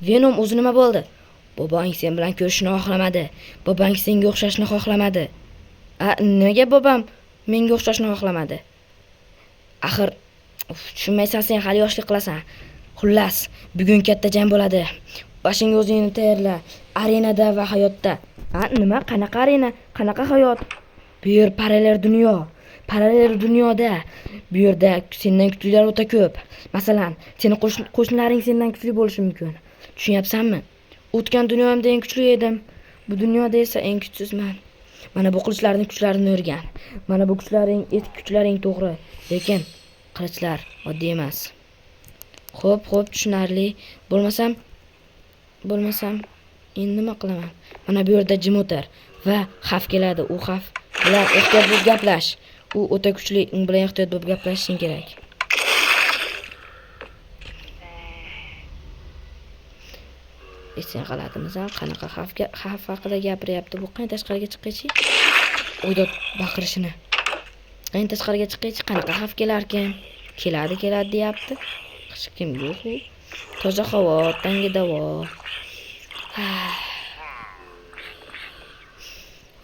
Venom o'zi nima bo'ldi? Bobong sen bilan ko'rishni xohlamadi. Bobong senga o'xshashni xohlamadi. Nega bobam menga o'xshashni xohlamadi? Axir tushunmaysan, sen hali yoshlik qilasan. Xullas, bugun katta jang bo'ladi. Bashingga o'zingni tayyorla. Arenada va hayotda. Nima? Qanaqa arena? Qanaqa hayot? Bu yer parallel dunyo. Parallel dunyoda bu yerda sendan kuchlilar o'ta ko'p. Masalan, seni qo'shnilaring sendan kuchli bo'lishi mumkin. Tushunyapsanmi? O'tgan dunyoda eng kuchli edim. Bu dunyoda esa eng kuchsizman. Mana bu qilichlarning kuchlarini o'rgan. Mana bu kuchlaring to'g'ri, lekin qilichlar oddiy emas. Xo'p, tushunarli. Bo'lmasam endi nima qilaman? Mana bu yerda jim o'tir va xavf keladi. U xavf bilan ehtiyot bo'lib gaplash. U o'ta kuchli, u bilan ehtiyot bo'lib gaplashishing kerak. Sen g'alatimisan, qanaqa xavf haqida gapiryapti? Bu qani tashqariga chiqqichi? O'ylab baqirishini. Qani tashqariga chiqqichi, qanaqa xavf kelarkan? Keladi deyapti. Hech kim yo'q. Toza havo, tanga davo.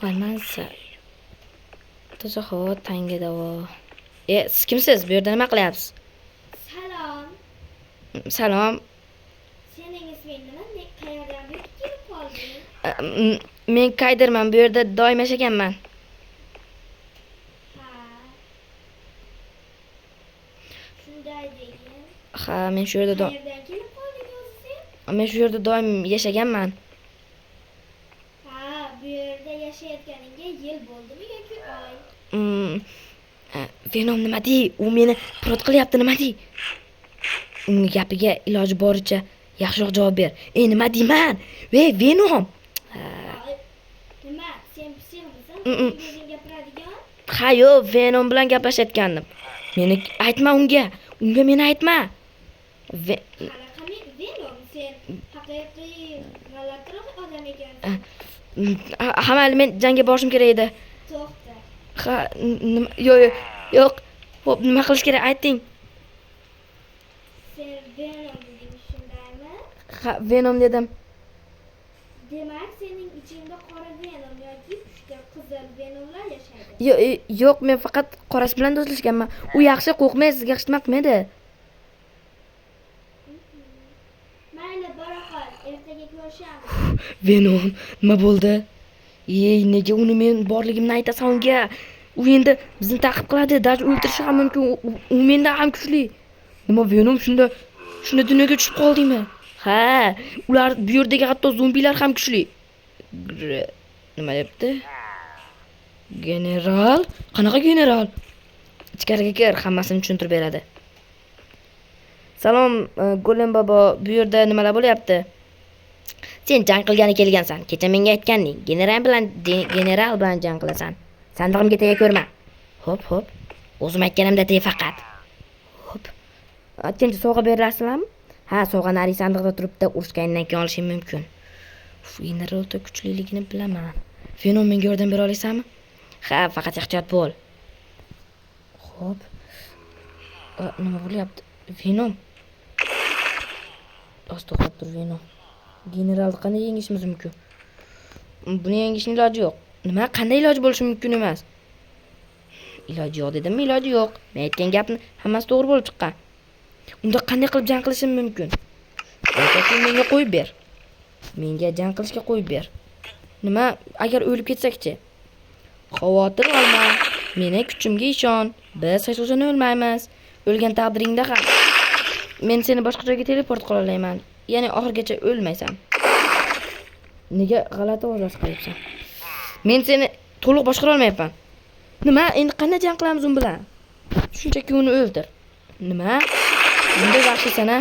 Valmansa. Toza havo, tanga davo. Siz kimsiz? Bu yerda nima qilyapsiz? Salom. Sening isming nima? Qayerdan kelib qolding? Men Kaydirman. Bu yerda doim yashaganman. Shunday degan. Men shu yerda Qayerdan kelib qolding o'zi sen? Men shu yerda doim yashaganman. Bu yerda yashayotganingga yil bo'ldimi yoki oy? Venom nima dey? U meni pirot qilyapti, nima dey? Unga gapiga iloji boricha yaxshiroq javob ber. Nima deyman? Venom. Nima? Sen psixmisan? O'zing gapiradigan? Yo'q, Venom bilan gaplashayotgandim. Meni aytma unga. Unga meni aytma. Qanaqa Venom? Sen haqiqiy g'alatiroq odam ekansan. Mayli, men jangga borishim kerak edi. To'xta. Yo'q. Xo'p, nima qilish kerak? Ayting. Sen Venom deding, shundaymi? Venom dedim. Demak, sening ichingda qora Venom yoki pushta qizil Venomlar yashaydi. Yo'q, men faqat qorasi bilan do'stlashganman. U yaxshi, qo'rqmay, sizga hech nima qilmaydi. Mayli, bora qol. Ertaga ko'rishamiz. Venom, nima bo'ldi? Nega uni men borligimni aytasan unga? U endi bizni ta'qib qiladi, даже o'ldirishi ham mumkin. U mendan ham kuchli. Nima Venom, shunda dunyoga tushib qoldingmi? Ular bu yerdagi hatto zombilar ham kuchli. Nima debdi? General? Qanaqa general? Ichkariga kir, hammasini tushuntirib beradi. Salom, Golem bobo, bu yerda nimalar bo'lyapti? Sen jang qilgani kelgansan. Kecha menga aytganding, general bilan jang qilasan. Sandig'imga tega ko'rma. Xo'p. O'zim aytganimda teg faqat. Xo'p. Aytgancha sovg'a berasizlarmi? Sovg'a nari sandiqda turibdi, urushgandan keyin olishim mumkin. General o'ta kuchliligini bilaman. Venom, menga yordam bera olasizmi? Faqat ehtiyot bo'l. Xo'p. Nima bo'lyapti? Venom. To'xtab tur, Venom. Generalni qanday yengishimiz mumkin? Buni yengishning iloji yo'q. Nima? Qanday iloji bo'lishi mumkin emas? Iloji yo'q dedimmi? Iloji yo'q. Men aytgan gapni hammasi to'g'ri bo'lib chiqqan. Unda qanday qilib jang qilishim mumkin? Menga qo'yib ber. Menga jang qilishga qo'yib ber. Nima? Agar o'lib ketsakchi? Xavotir olma. Meni kuchimga ishon. Biz hech qachon o'lmaymiz. O'lgan taqdiringda ham men seni boshqa joyga teleport qila olaman. Ya'ni oxirgacha o'lmaysan. Nega g'alati ovoz chiqaryapsan? Men seni to'liq boshqara olmayapman. Nima? Endi qanday jang qilamiz u bilan? Shunchaki uni o'ldir. Nima? Bunday vahshiysan-a?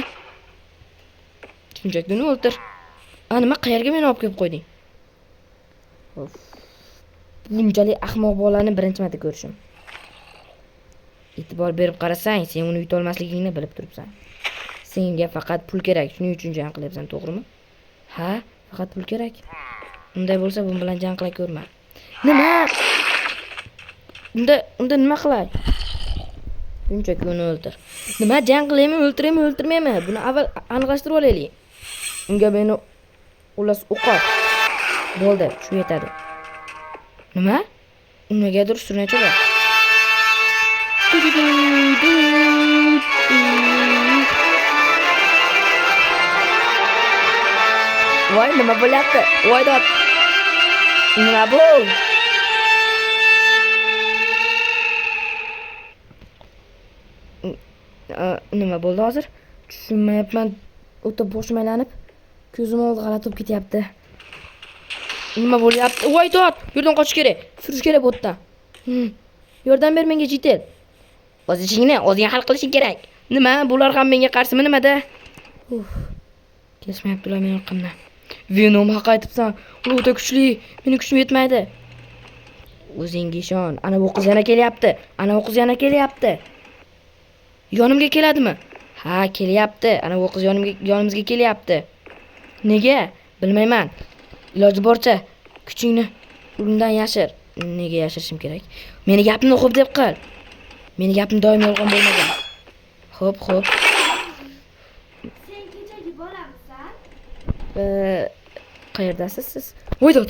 Shunchaki uni o'ldir. Nima, qayerga meni olib kelib qo'yding? Bunchalik ahmoq bolani birinchi marta ko'rishim. E'tibor berib qarasang, sen uni yuta olmasligingni bilib turibsan. Senga faqat pul kerak, shuning uchun jang qilyapsan, to'g'rimi? Faqat pul kerak. Unday bo'lsa, bu bilan jang qila ko'rma. Nima? Unda nima qilay? Shunchaki uni o'ldir. Nima, jang qilaymi, o'ltiraymi? Buni avval aniqlashtirib olaylik. Unga meni ulas o'qot. Bo'ldi, shu yetadi. Nima? Nimagadir surnachalar. Voy, nima bo'lyapti? Voy dod. Nima bu? Nima bo'ldi hozir? Tushunmayapman. O'ta boshim aylanib, ko'zim oldi g'alati bo'lib ketyapti. Nima bo'lyapti? Voy dod, yerdan qochish kerak. Surish kerak bu yerdan. Yordam ber menga jitel. O'z ishingni o'zing hal qilishing kerak. Nima? Bular ham menga qarsimi nimada? Kelishmayaptilar men orqamdan. Venom haq aytibsan. Ular o'ta kuchli. Mening kuchim yetmaydi. O'zingga ishon. Ana bu qiz yana kelyapti. Ana bu qiz yana kelyapti. Yonimga keladimi? Ha, kelyapti. Ana bu qiz yonimizga kelyapti. Nega? Bilmayman. Iloji boricha kuchingni undan yashir. Nega yashirishim kerak? Meni gapimni xo'p deb qil. Meni gapim doim yolg'on bo'lmagan. Xo'p. Sen kechagi bolamisan? Qayerdasiz siz? Voy dod.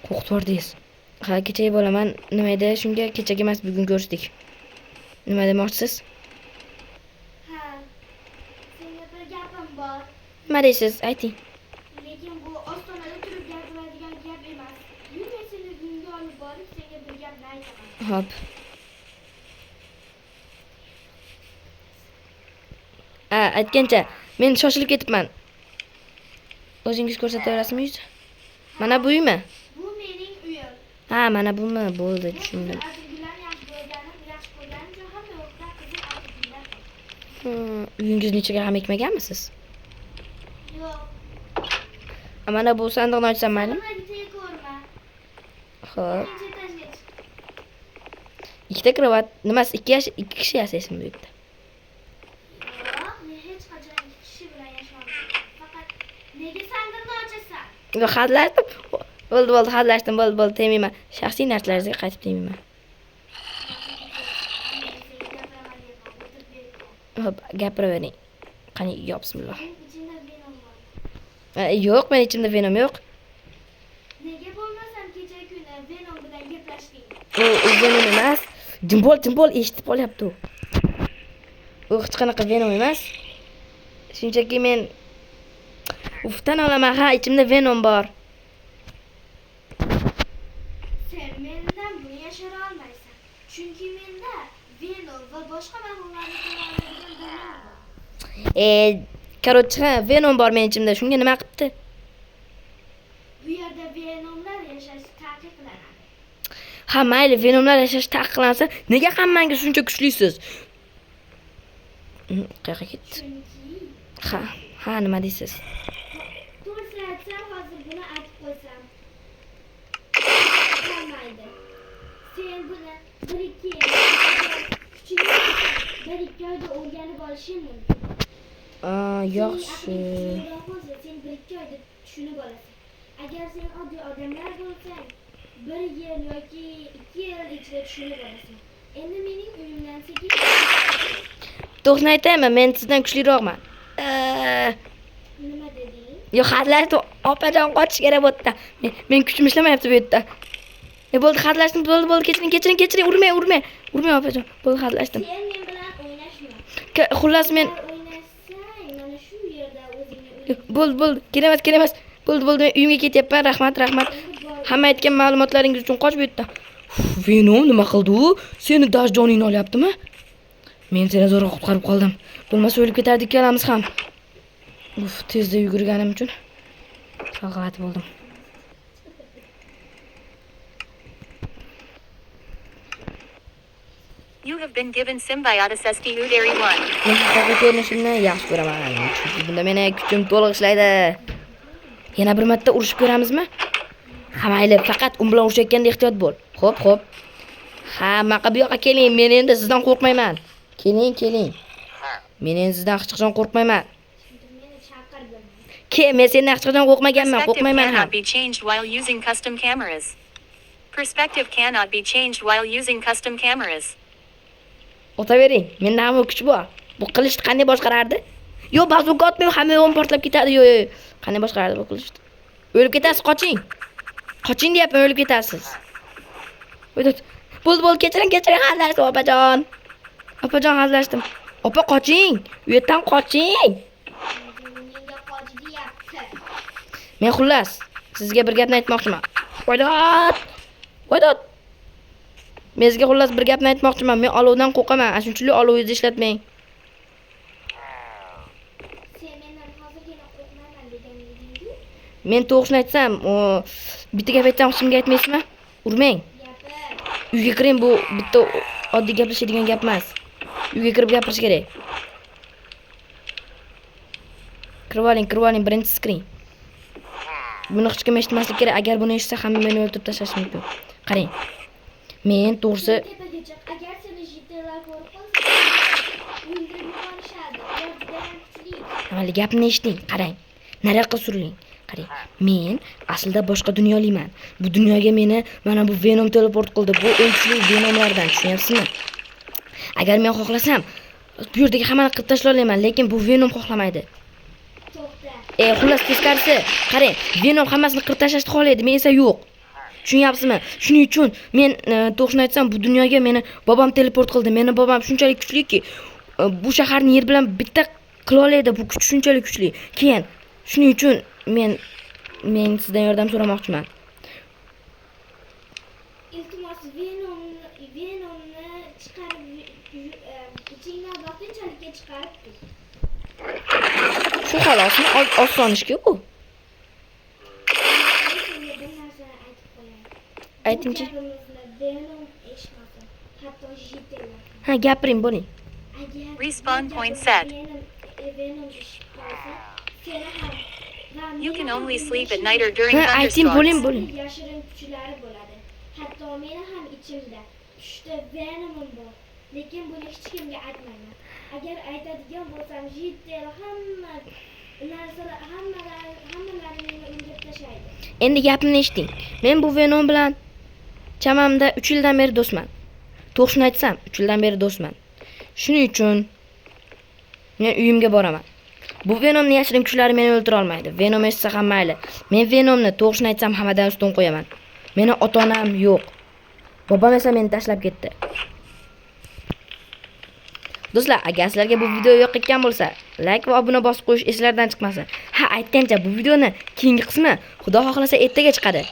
Qo'rqitordingiz. Ha, kechagi bolaman. Nima edi? Shunga kechagi emas, bugun ko'rishdik. Nima demoqchisiz? Ha. Senga bir gapim bor. Nima deysiz? Ayting. Lekin bu ostonada turib gapiradigan gap emas. Yurma seni uyingga olib borib, senga bir gapni aytaman. Hop. Aytgancha, men shoshilib ketibman. O'zingiz ko'rsataverasizmi yuz? Mana bu uymi? Bu mening uyim. Ha, mana bumi. Bo'ldi, tushundim. Atirgullar yaxshi ko'rganim joyim yo'qda qizil atirgullar. Uyingiz ichiga ham ekmaganmisiz? Yo'q. Mana bu sandiqni ochsam maylimi? Nimaga ko'rma. Xo'p. Etajga chiq. Ikkita krevat. Nimasi? Ikki kishi yashaysizmi bu yerda? Yo'q, men hech qachon ikki kishi bilan yashamayman. Faqat nega sandiqni ochasan? Yo'q, hadlashdim. Bo'ldi, hadlashdim. Bo'ldi, tegmayman. Shaxsiy narsalaringizga qaytib tegmayman. Hop, gapiravering. Qani, yo bismillah. Ichimda venom bor. Yo'q, men ichimda venom yo'q. Nega bo'lmasam kecha kuni venom bilan gaplashding? U venom emas. Jimbol eshitib qolyapti u. U hech qanaqa venom emas. Shunchaki men tan olaman, ha, ichimda venom bor. Sen mendan buni yashira olmaysan. Chunki menda venom va boshqa mahsulotlarni ko'radigan venom bor. Короче, venom bor men ichimda. Shunga nima qilibdi? Bu yerda venomlar yashashi taqiqlanadi. Ha, mayli, venomlar yashash taqiqlansa, nega hammangga shuncha kuchlisiz? Qayerga ketdi? Chunki Ha, nima deysiz? to'g'risini aytsam, hozir buni aytib qo'ysam bo'lmaydi. Sen buni bir-ikki oyda o'rganib olishing mumkin. Yaxshi. Sen bir-ikki oyda tushunib olasan. Agar sen oddiy odamlar bo'lsang, 1 yil yoki 2 yil ichida tushunib olasan. Endi mening uyimdan sekin To'g'risini aytaymi, men sizdan kuchliroqman. nima deding? Yo'q, hadlashdim. Opajon qochish kerak bu yerda. Men kuchim ishlamayapti bu yerda. Bo'ldi, hadlashdim. Bo'ldi, kechiring. Urmang, opajon. Bo'ldi, hadlashdim. Sen men bilan o'ynashma. Xullas men O'ynashsang, mana shu yerda o'zingni bo'ldi. Kerak emas. Bo'ldi, men uyimga ketyapman. Rahmat. Hamma aytgan ma'lumotlaringiz uchun qoch bu yerdan. Venom nima qildi u? Seni dashjoningni olyaptimi? Men seni zo'rg'a qutqarib qoldim. Bo'lmasa o'lib ketardik ikkalamiz ham. Tezda yugurganim uchun g'alati bo'ldim. You have been given Symbiotis STU-1. Men haqiqiy ko'rinishimni yaxshi ko'raman. Chunki bunda meni kuchim to'liq ishlaydi. Yana bir marta urushib ko'ramizmi? Ha, mayli, faqat bilan urushayotganda ehtiyot bo'l. Xo'p. Hamma bu yoqqa keling. Men endi sizdan qo'rqmayman. Keling. Men endi sizdan hech qachon qo'rqmayman. meni chaqirdim. Men sendan hech qachon qo'rqmaganman, Perspective qo'rqmayman ham. cannot be changed while using custom cameras. Perspective cannot be changed while using custom cameras. O'tavering. Menda ham kuch bor. Bu qilichni qanday boshqarardi? Yo, bazuka otmang, hamma yo'g'im portlab ketadi. Yo. Qanday boshqaradi bu qilishdi? O'lib ketasiz, qoching. Qoching deyapman, o'lib ketasiz. Bo'ldi, kechiring, hazillashdim, opajon. Opajon, hazillashdim. Opa, qoching. U yerdan qoching. Menga qoch deyapti. Men xullas, sizga bir gapni aytmoqchiman. Qo'ydot. Men sizga xullas bir gapni aytmoqchiman. Men olovdan qo'rqaman. Shunchalik olovingizni ishlatmang. Sen mendan hozirgina qo'rqmayman degan eding-ku. Men to'g'risini aytsam, bitta gap aytsam, kimga aytmaysizmi? Urmang. Gapir. Uyga kiring, bu bitta oddiy gaplashadigan gap emas. Uyga kirib gapirish kerak. Kirib oling, birinchisi kiring. Buni hech kim eshitmaslik kerak. Agar buni eshitsa, hamma meni o'ldirib tashlashi mumkin. Qarang. Men to'g'risi Tepaga chiq. Agar seni jittelar ko'rib qolsa, o'ldirib yuborishadi. Ular juda ham kuchli. avvaliga gapni eshiting. Qarang. Nariyoqqa suriling. Qarang. Men aslida boshqa dunyoliman. Bu dunyoga meni mana bu Venom teleport qildi. Bu eng kuchli Venomlardan, tushunyapsizmi? Agar men xohlasam, bu yerdagi hammani qilib tashlay olaman, lekin bu Venom xohlamaydi. To'xta. Xullas teskarisi. Qarang, Venom hammasini qirib tashlashni xohlaydi, men esa yo'q. Tushunyapsizmi? Shuning uchun men to'g'risini aytsam, bu dunyoga meni bobom teleport qildi. Meni bobom shunchalik kuchliki, bu shaharni yer bilan bitta qila oladi. Bu kuch shunchalik kuchli. Keyin shuning uchun men sizdan yordam so'ramoqchiman. Iltimos Venomni chiqarib ichingdan vaqtinchalikka chiqarib tur. Shu xolosmi? Oson ishki bu. Senga bir narsani aytib qo'yay. Aytingchi. Gapimizni Venom eshitmasin. Hatto jittelar. Ha, gapiring, bo'ling. Agar Respawn point set. Venom eshitib qolsa, seni ham You can only sleep at night or during Ha, ayting, bo'ling. thunderstorms. yashirin kuchlari bo'ladi. Hatto meni ham ichimda tushda Venomim bor. Lekin buni hech kimga aytmayman. Agar aytadigan bo'lsam, jittel hammalarini meni o'ldirib tashlaydi. Endi gapimni eshiting. Men bu Venom bilan chamamda 3 yildan beri do'stman. To'g'risini aytsam, 3 yildan beri do'stman. Shuning uchun men uyimga boraman. Bu Venomning yashirin kuchlari meni o'ldira olmaydi. Venom eshitsa ham mayli. Men Venomni to'g'risini aytsam hammadan ustun qo'yaman. Meni ota-onam yo'q. Bobom esa meni tashlab ketdi. Do'stlar, agar sizlarga bu video yoqayotgan bo'lsa, like va obuna bosib qo'yish eslardan chiqmasin. Ha, aytgancha bu videoni keyingi qismi Xudo xohlasa ertaga chiqadi.